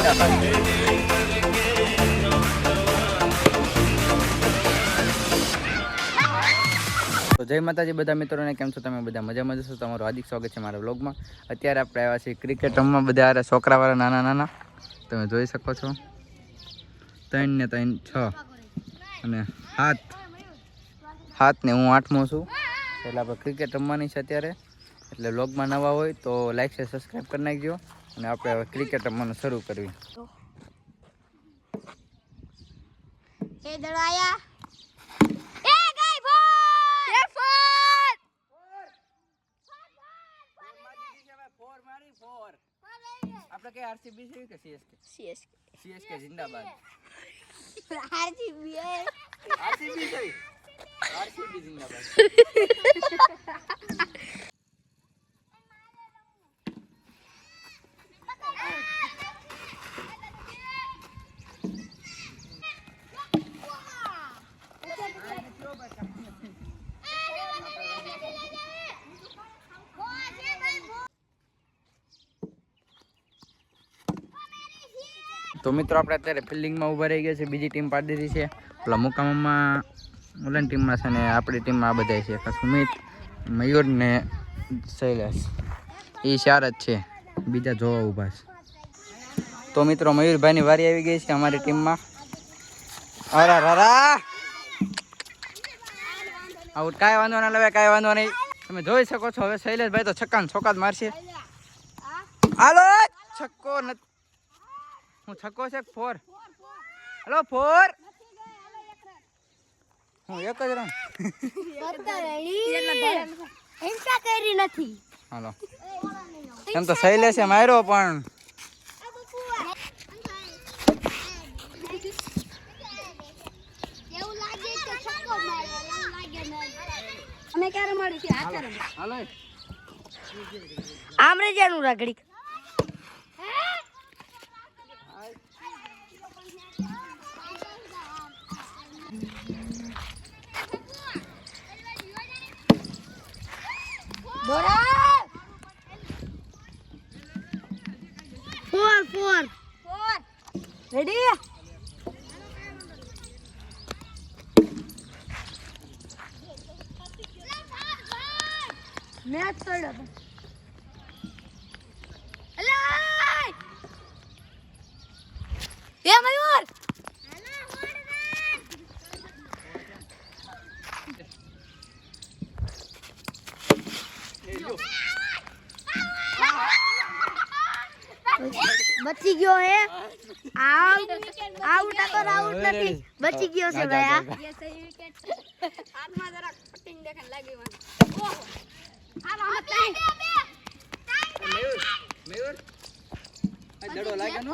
તો જય માતાજી બધા મિત્રોને, કેમ છો તમે? બધા મજામાં જશો? તમારું હાર્દિક સ્વાગત છે મારા વ્લોગમાં. અત્યારે આપણે આવ્યા છીએ ક્રિકેટ રમવા, બધા છોકરાવાળા નાના નાના તમે જોઈ શકો છો. 3 ને 3 6 અને 7 ને હું 8મો છું. એટલે આપણે ક્રિકેટ રમવાની છે અત્યારે. એટલે વ્લોગમાં નવા હોય તો લાઈક છે, સબસ્ક્રાઈબ કરી નાખજો અને આપણે હવે ક્રિકેટ રમવાનું શરૂ કરવી. આપણે કે આરસીબી છે કે સીએસકે જિંદાબાદ. આરસીબી છે, આરસીબી જિંદાબાદ. તો મિત્રો આપણે અત્યારે ફિલ્ડિંગમાં ઊભા રહી ગયા છે. બીજી ટીમ પાડી દીધી છે. પેલા મુકામમાં ઓલાની ટીમમાં છે ને આપણી ટીમમાં આ બધા છે. સુમિત, મયુર ને શૈલેષ, એ 4 જ છે. બીજા જોવા ઊભા છે. તો મિત્રો મયુરભાઈની વારી આવી ગઈ છે અમારી ટીમમાં. અરે રારા આઉટ. કાંઈ વાંધો ના લેવાય, કાંઈ વાંધો નહીં. તમે જોઈ શકો છો હવે શૈલેષભાઈ તો છક્કા છોકા જ મારશે. હાલો છક્કો નથી. હું છક્કો છે 4. હેલો 4. હું એક જ રન નથી. હાલો એમ તો શૈલેષે માર્યો પણ અમે ક્યારે મળી છે? હાલો આમરે જાનું રાગડી Dora! 4. Ready? Match start up. Alay! Yeah, Mayur! बची गयो है आउट अगर आउट नहीं बची गयो से भैया ये सही विकेट हाथ में जरा कटिंग देखन लागी वन ओहो आ मत મયુર આ દડો લાગે નો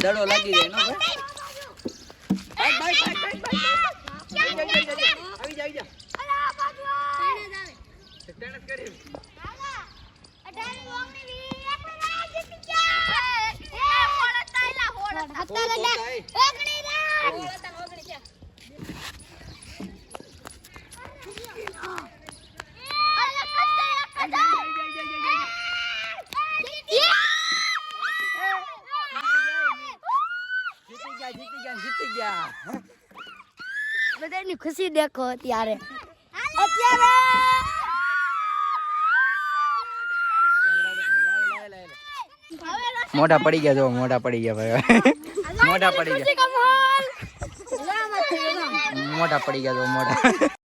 દડો લાગી જાય નો ભાઈ આવી જા અલા બાજવા ટેનિસ કરી અડાની લોંગની વી જીતી ગયા. બધાની ખુશી દેખો અત્યારે મોઢા પડી ગયા. જો મોઢા પડી ગયા ભાઈ. મોઢા પડી ગયા. મોઢા પડી ગયા. જો મોઢા